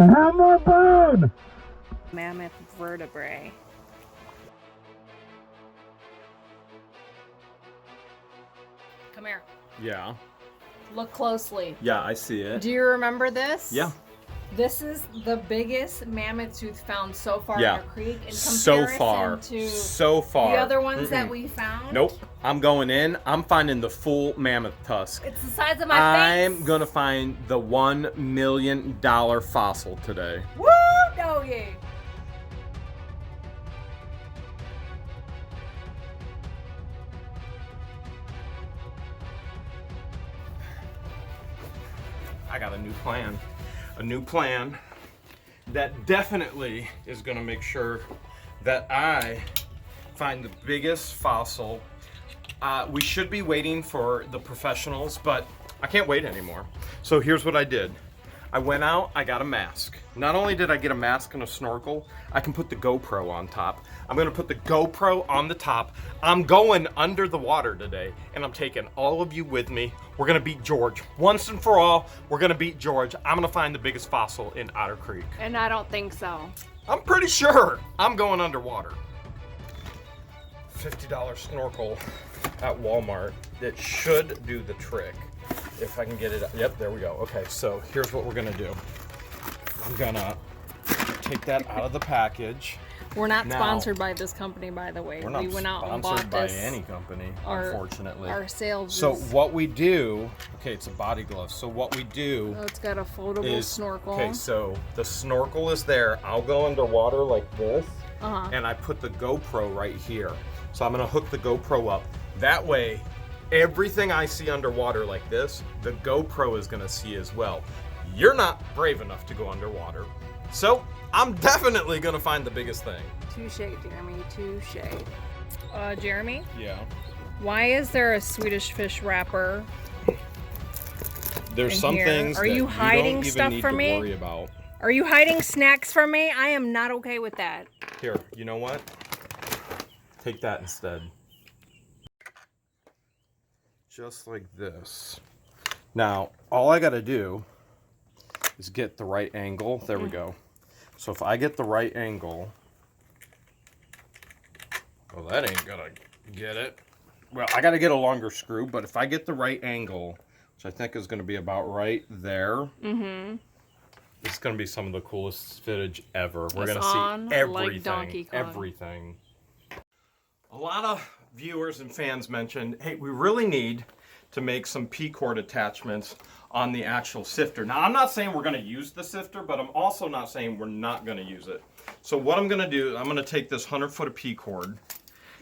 I have more bone! Mammoth vertebrae. Come here. Yeah. Look closely. Yeah, I see it. Do you remember this? Yeah. This is the biggest mammoth tooth found so far Yeah. in our creek in So comparison far. to So far. the other ones that we found. Nope. I'm going in. I'm finding the full mammoth tusk. It's the size of my face. I'm gonna find the $1 million fossil today. Woo, doggy. I got a new plan. A new plan that definitely is gonna make sure that I find the biggest fossil. We should be waiting for the professionals, but I can't wait anymore. So here's what I did. I went out, I got a mask. Not only did I get a mask and a snorkel, I can put the GoPro on top. I'm gonna put the GoPro on the top. I'm going under the water today, and I'm taking all of you with me. We're gonna beat George. Once and for all, we're gonna beat George. I'm gonna find the biggest fossil in Otter Creek. And I don't think so. I'm pretty sure I'm going underwater. $50 snorkel at Walmart. It should do the trick. If I can get it, yep, there we go. Okay, so here's what we're gonna do. I'm gonna take that out of the package. We're not Now- sponsored by this company, by the way. We're not We went out and sponsored bought by this. any company, Our- unfortunately. Our sales So is, what we do, okay, it's a body glove. So what we do oh, it's got a foldable is, snorkel. okay, so the snorkel is there. I'll go underwater like this, Uh-huh. and I put the GoPro right here. So I'm gonna hook the GoPro up. That way, everything I see underwater like this, the GoPro is gonna see as well. You're not brave enough to go underwater. So I'm definitely gonna find the biggest thing. Touche, Jeremy, touche. Jeremy, Yeah. why is there a Swedish fish wrapper? There's In some here. things Are that you you hiding don't even stuff need from to me? worry about. Are you hiding snacks from me? I am not okay with that. Here, you know what? Take that instead. Just like this. Now, all I gotta do is get the right angle. There we go. So if I get the right angle, well, that ain't gonna get it. Well, I gotta get a longer screw, but if I get the right angle, which I think is gonna be about right there, it's gonna be some of the coolest footage ever. We're It's gonna on see like everything. Donkey Kong. Everything. A lot of viewers and fans mentioned, hey, we really need to make some P-cord attachments on the actual sifter. Now, I'm not saying we're gonna use the sifter, but I'm also not saying we're not gonna use it. So what I'm gonna do, I'm gonna take this 100-foot of P-cord,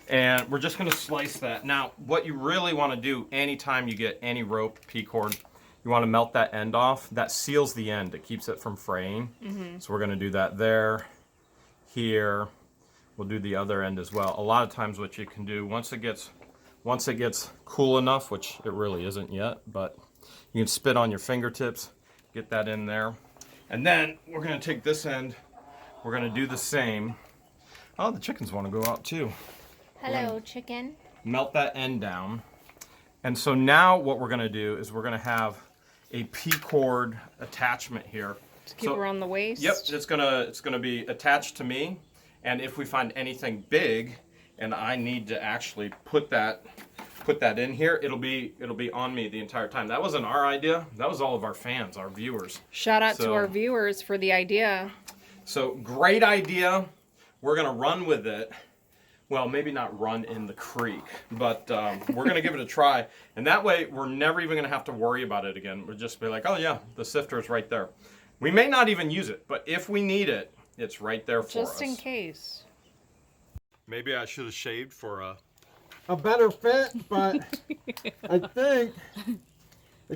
and we're just gonna slice that. Now, what you really wanna do anytime you get any rope, P-cord, you wanna melt that end off. That seals the end, it keeps it from fraying. So we're gonna do that there, here. We'll do the other end as well. A lot of times what you can do, once it gets cool enough, which it really isn't yet, but you can spit on your fingertips, get that in there. And then we're gonna take this end, we're gonna do the same. Oh, the chickens wanna go out too. Hello, chicken. Melt that end down. And so now what we're gonna do is we're gonna have a P-cord attachment here. To keep her on the waist? Yep, it's gonna be attached to me. And if we find anything big, and I need to actually put that in here, it'll be on me the entire time. That wasn't our idea. That was all of our fans, our viewers. Shout out to So- our viewers for the idea. So great idea. We're gonna run with it. Well, maybe not run in the creek, but we're gonna give it a try. And that way, we're never even gonna have to worry about it again. We'll just be like, oh yeah, the sifter is right there. We may not even use it, but if we need it, it's right there for us. Just in case. Maybe I should have shaved for A better fit, but I think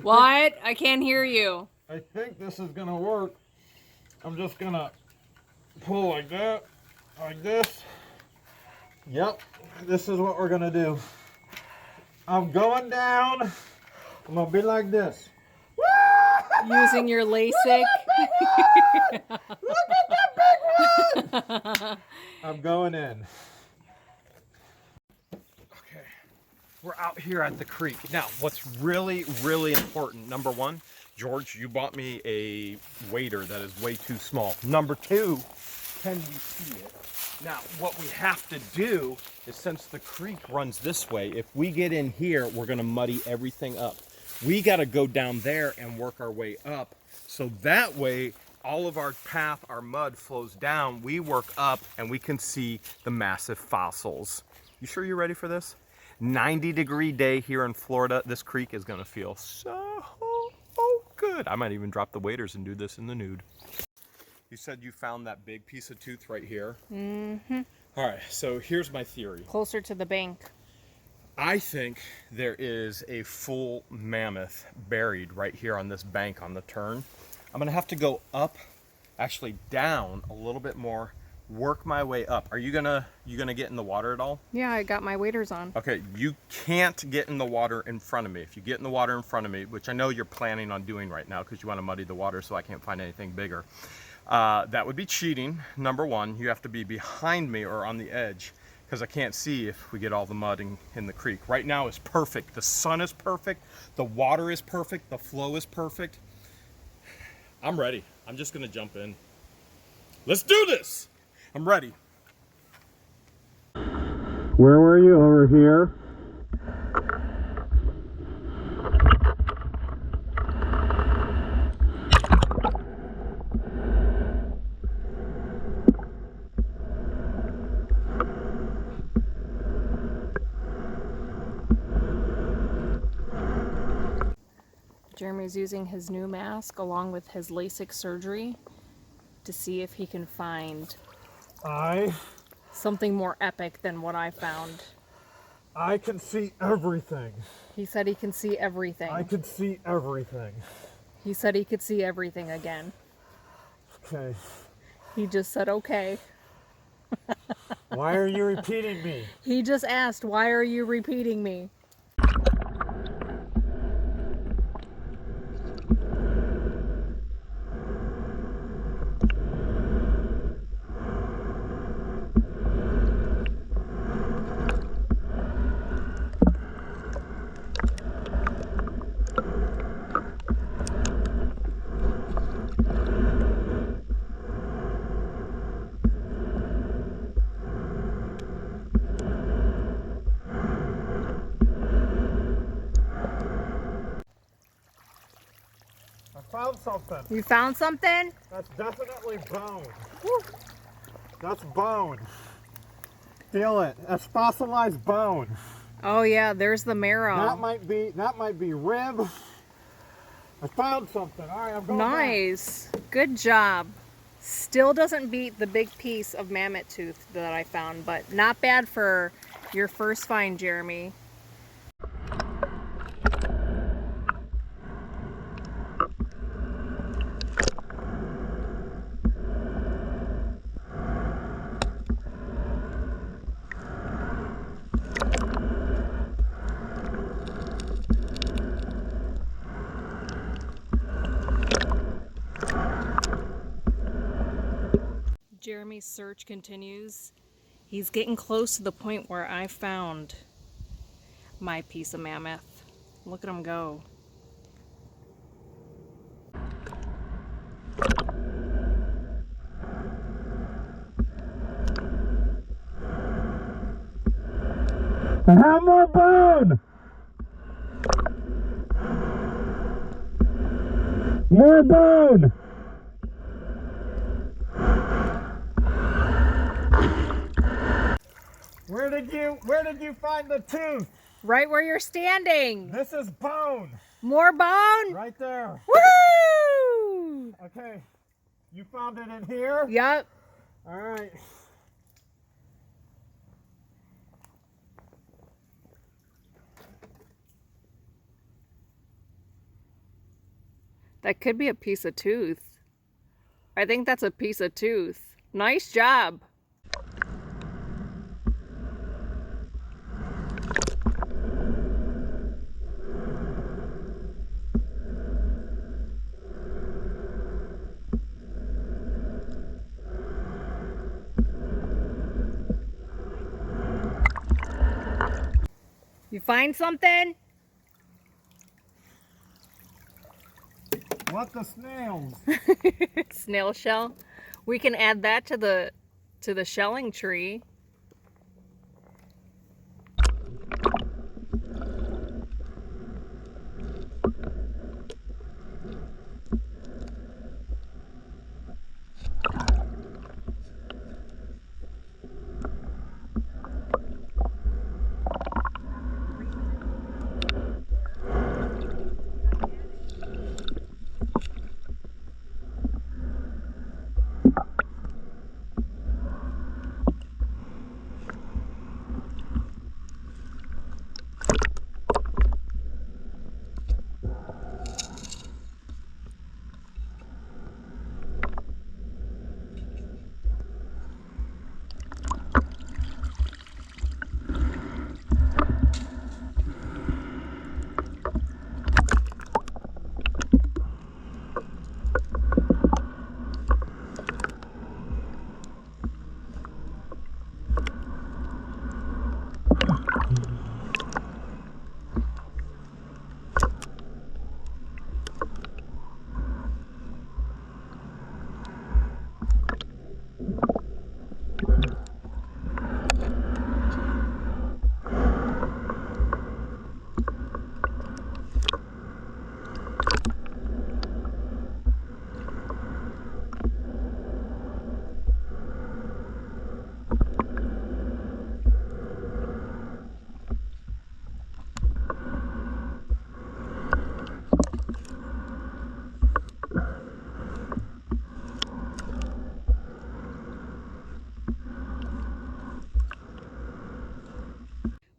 What? I can't hear you. this is gonna work. I'm just gonna pull like that, like this. Yep, this is what we're gonna do. I'm going down. I'm gonna be like this. Using your LASIK. Look at that big one! I'm going in. Okay, we're out here at the creek. Now, what's really, really important, number one, George, you bought me a wader that is way too small. Number two, can we see it? Now, what we have to do is, since the creek runs this way, if we get in here, we're gonna muddy everything up. We gotta go down there and work our way up. So that way, all of our path, our mud flows down, we work up, and we can see the massive fossils. You sure you're ready for this? 90-degree day here in Florida. This creek is gonna feel so good. I might even drop the waders and do this in the nude. You said you found that big piece of tooth right here? Mm-hmm. All right, so here's my theory. Closer to the bank. I think there is a full mammoth buried right here on this bank on the turn. I'm gonna have to go up, actually down a little bit more, work my way up. Are you gonna get in the water at all? Yeah, I got my waders on. Okay, you can't get in the water in front of me. If you get in the water in front of me, which I know you're planning on doing right now because you want to muddy the water so I can't find anything bigger, that would be cheating. Number one, you have to be behind me or on the edge because I can't see if we get all the mud in the creek. Right now is perfect. The sun is perfect. The water is perfect. The flow is perfect. I'm ready. I'm just gonna jump in. Let's do this. I'm ready. Where were you? Over here? Jeremy's using his new mask along with his LASIK surgery to see if he can find something more epic than what I found. I can see everything. He said he can see everything. I can see everything. He said he could see everything again. Okay. He just said okay. Why are you repeating me? He just asked, why are you repeating me? Found something. You found something? That's definitely bone. Woo. That's bone. Feel it. That's fossilized bone. Oh yeah, there's the marrow. That might be rib. I found something. All right, I'm going Nice. Good job. Still doesn't beat the big piece of mammoth tooth that I found, but not bad for your first find, Jeremy. Jeremy's search continues. He's getting close to the point where I found my piece of mammoth. Look at him go. I have more bone. More bone. Where did you find the tooth? Right where you're standing. This is bone. More bone? Right there. Woo! Okay. You found it in here? Yep. All right. That could be a piece of tooth. I think that's a piece of tooth. Nice job. You find something? What the snails? Snail shell. We can add that to the shelling tree.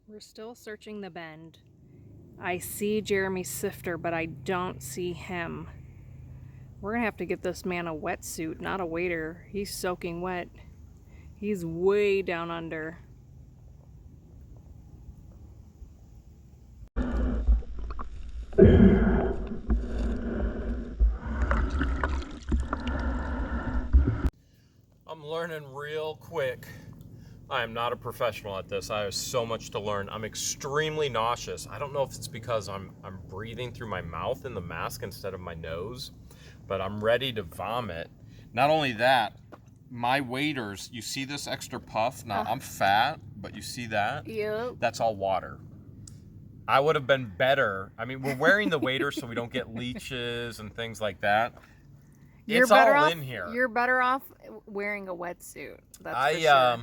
We're still searching the bend. I see Jeremy's sifter, but I don't see him. We're gonna have to get this man a wetsuit, not a wader. He's soaking wet. He's way down under. I'm learning real quick. I am not a professional at this. I have so much to learn. I'm extremely nauseous. I don't know if it's because I'm breathing through my mouth in the mask instead of my nose, but I'm ready to vomit. Not only that, my waders, you see this extra puff? Now, I'm fat, but you see that? Yep. That's all water. I would have been better. I mean, we're wearing the waders so we don't get leeches and things like that. It's all in here. You're better off wearing a wetsuit. That's for sure.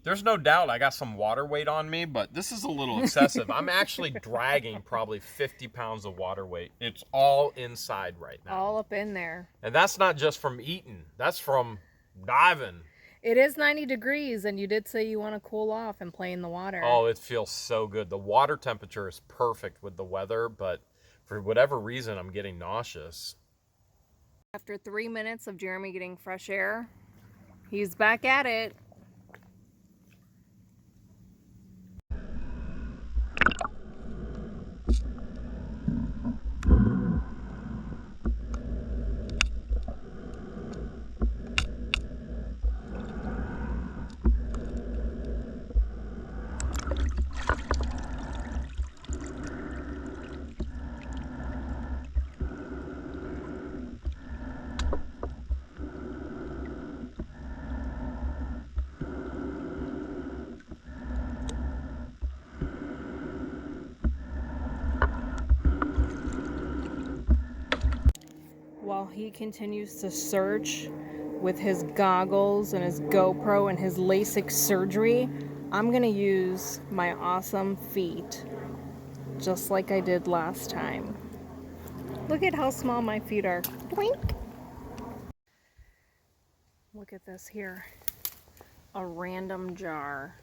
There's no doubt I got some water weight on me, but this is a little excessive. I'm actually dragging probably 50 pounds of water weight. It's all inside right now. All up in there. And that's not just from eating. That's from diving. It is 90 degrees, and you did say you want to cool off and play in the water. Oh, it feels so good. The water temperature is perfect with the weather, but for whatever reason, I'm getting nauseous. After 3 minutes of Jeremy getting fresh air, he's back at it. While he continues to search with his goggles and his GoPro and his LASIK surgery, I'm gonna use my awesome feet, just like I did last time. Look at how small my feet are. Blink! Look at this here. A random jar.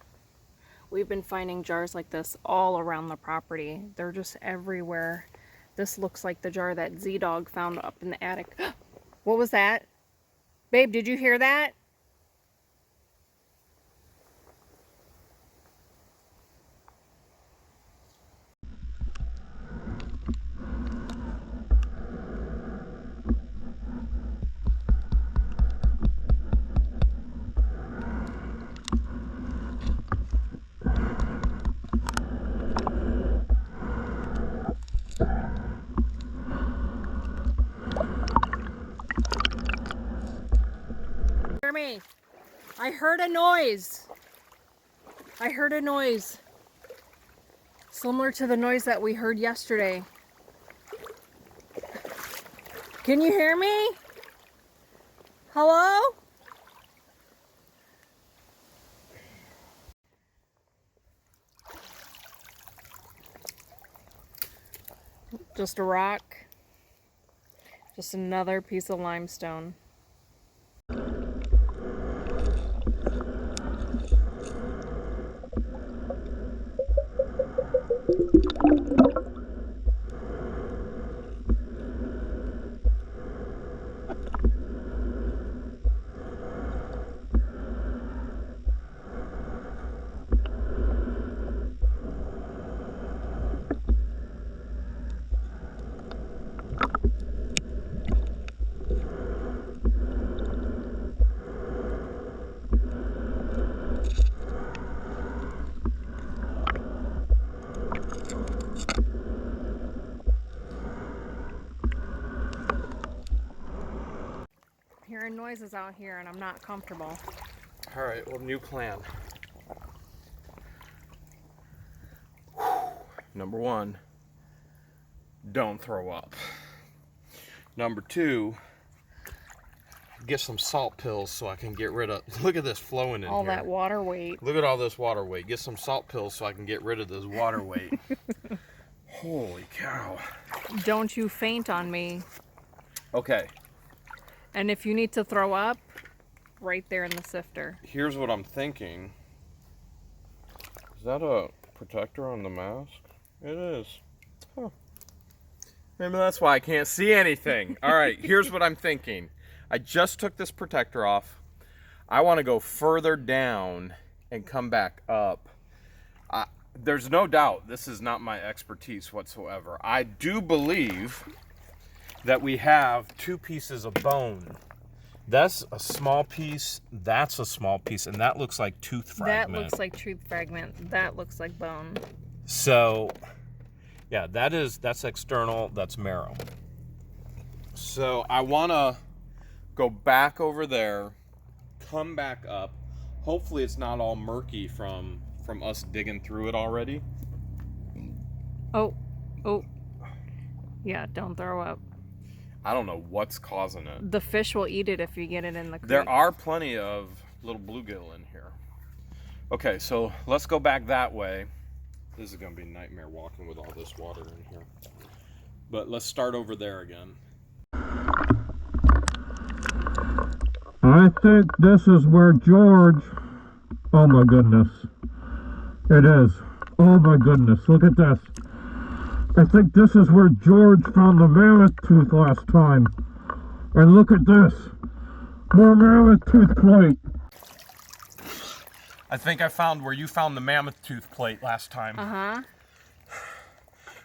We've been finding jars like this all around the property. They're just everywhere. This looks like the jar that Z-Dog found up in the attic. What was that? Babe, did you hear that? me? I heard a noise. I heard a noise. Similar to the noise that we heard yesterday. Can you hear me? Hello? Just a rock. Just another piece of limestone. Hearing noises out here and I'm not comfortable. All right, well, new plan. Number one, don't throw up. Number two, get some salt pills so I can get rid of, look at this flowing in All here. that water weight. Look at all this water weight. Get some salt pills so I can get rid of this water weight. Holy cow. Don't you faint on me. Okay, And if you need to throw up, right there in the sifter. here's what I'm thinking. Is that a protector on the mask? It is. Huh. Maybe that's why I can't see anything. All right, here's what I'm thinking. I just took this protector off. I want to go further down and come back up. There's no doubt this is not my expertise whatsoever. I do believe that we have two pieces of bone. That's a small piece, that's a small piece, and that looks like tooth fragment. That looks like tooth fragment. That looks like bone. So, yeah, that's external, that's marrow. So I want to go back over there, come back up. Hopefully it's not all murky from us digging through it already. Oh. Yeah, don't throw up. I don't know what's causing it. The fish will eat it if you get it in the creek. There are plenty of little bluegill in here. Okay, so let's go back that way. This is going to be a nightmare walking with all this water in here. But let's start over there again. I think this is where George... Oh my goodness. It is. Oh my goodness, look at this. I think this is where George found the mammoth tooth last time. And look at this. More mammoth tooth plate. I think I found where you found the mammoth tooth plate last time. Uh-huh.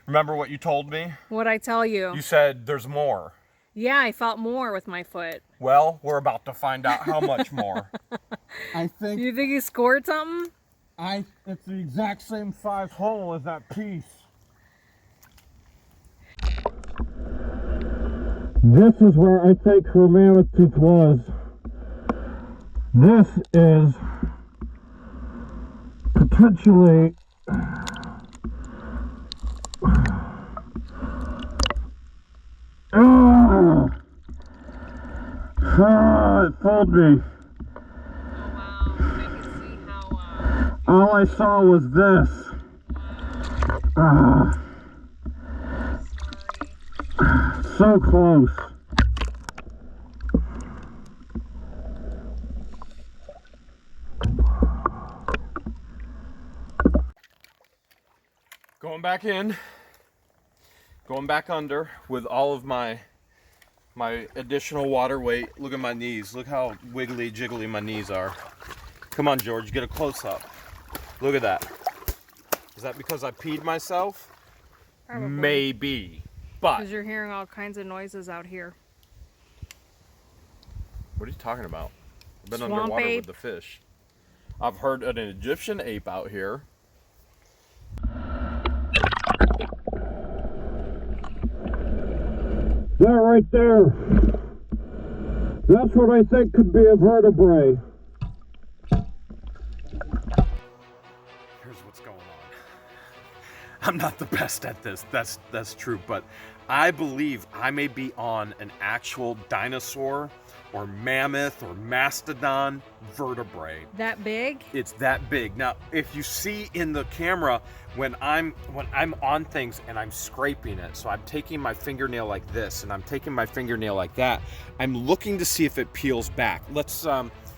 Remember what you told me? What'd I tell you? You said there's more. Yeah, I felt more with my foot. Well, we're about to find out how much more. I think You think you scored something? it's the exact same size hole as that piece. This is where I think her mammoth tooth was. This is potentially it fooled me. Oh, wow. I can see how, All I saw was this. So close. Going back in, going back under with all of my additional water weight. Look at my knees. Look how wiggly jiggly my knees are. Come on, George, get a close up. Look at that. Is that because I peed myself? Probably. Maybe. But Because you're hearing all kinds of noises out here. what are you talking about? I've been Swamp underwater ape. with the fish. I've heard an Egyptian ape out here. That right there. That's what I think could be a vertebrae. Here's what's going on. I'm not the best at this, that's true, but I believe I may be on an actual dinosaur or mammoth or mastodon vertebrae. That big? It's that big. Now, if you see in the camera, when I'm on things and I'm scraping it, so I'm taking my fingernail like this and I'm taking my fingernail like that, I'm looking to see if it peels back. Let's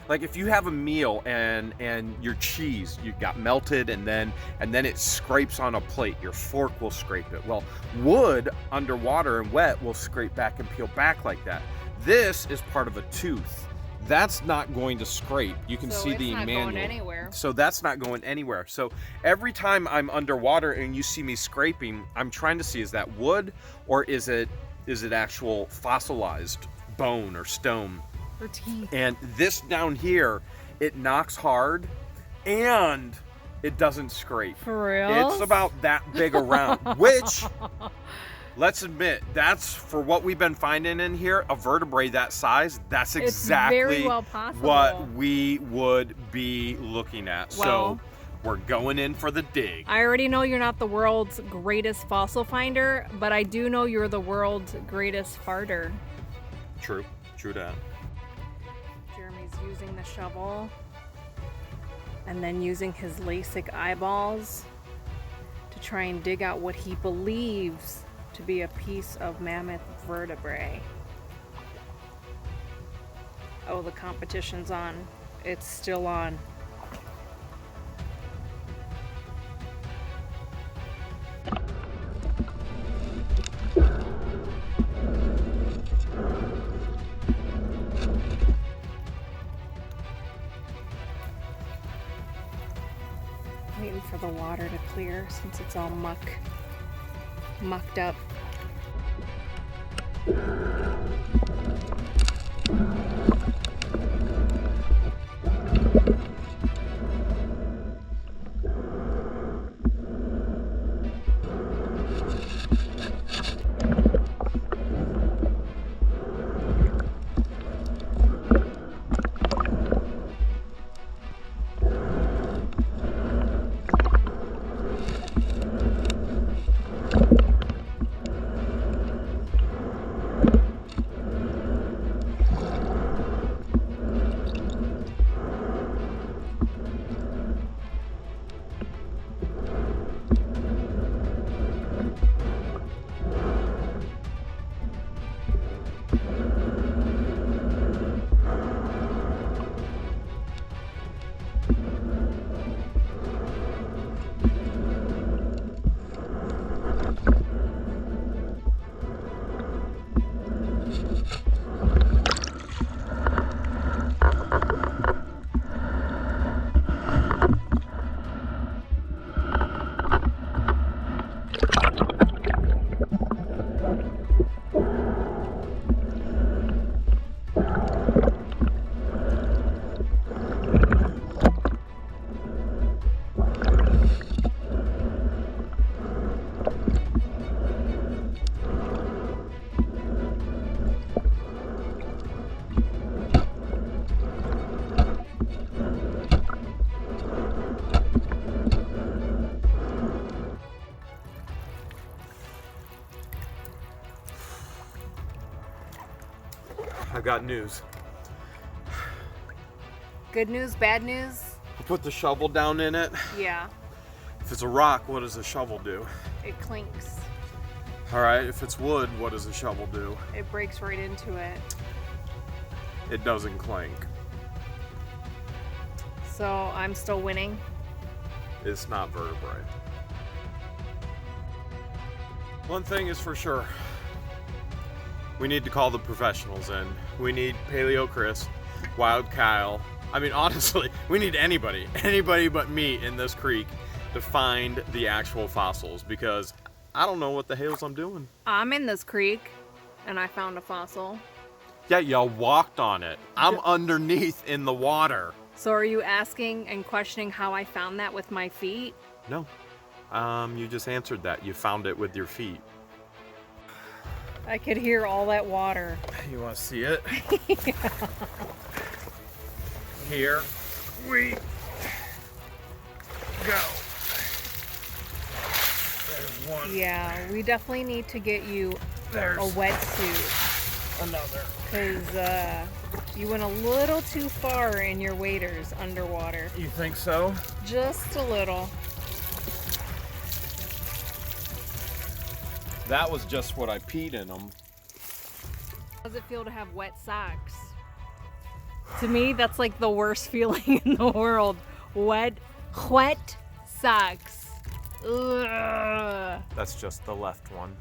like if you have a meal and your cheese you got melted and then it scrapes on a plate, your fork will scrape it. Well, wood underwater and wet will scrape back and peel back like that. This is part of a tooth. That's not going to scrape. You can see the manual. Going anywhere. So that's not going anywhere. So every time I'm underwater and you see me scraping, I'm trying to see, is that wood or is it actual fossilized bone or stone? Or teeth. And this down here, it knocks hard and it doesn't scrape. For real? It's about that big around, which, let's admit, that's for what we've been finding in here, a vertebrae that size, that's exactly very well possible. What we would be looking at. Well, so we're going in for the dig. I already know you're not the world's greatest fossil finder, but I do know you're the world's greatest farter. True that. Jeremy's using the shovel and then using his LASIK eyeballs to try and dig out what he believes to be a piece of mammoth vertebrae. Oh, the competition's on. It's still on. Waiting for the water to clear since it's all mucked up. I got news. Good news, bad news? I put the shovel down in it. Yeah. If it's a rock, what does a shovel do? It clinks. All right, if it's wood, what does a shovel do? It breaks right into it. It doesn't clank. So I'm still winning? It's not vertebrae. One thing is for sure. We need to call the professionals in. We need Paleo Chris, Wild Kyle. I mean, honestly, we need anybody but me in this creek to find the actual fossils, because I don't know what the hell I'm doing. I'm in this creek and I found a fossil. Yeah, y'all walked on it. I'm underneath in the water. So are you asking and questioning how I found that with my feet? No. You just answered that. You found it with your feet. I could hear all that water. You want to see it? Here we go. There's one. Yeah, we definitely need to get you There's a wetsuit. another. Because you went a little too far in your waders underwater. You think so? Just a little. That was just what I peed in them. How does it feel to have wet socks? To me, that's like the worst feeling in the world. Wet socks. Ugh. That's just the left one.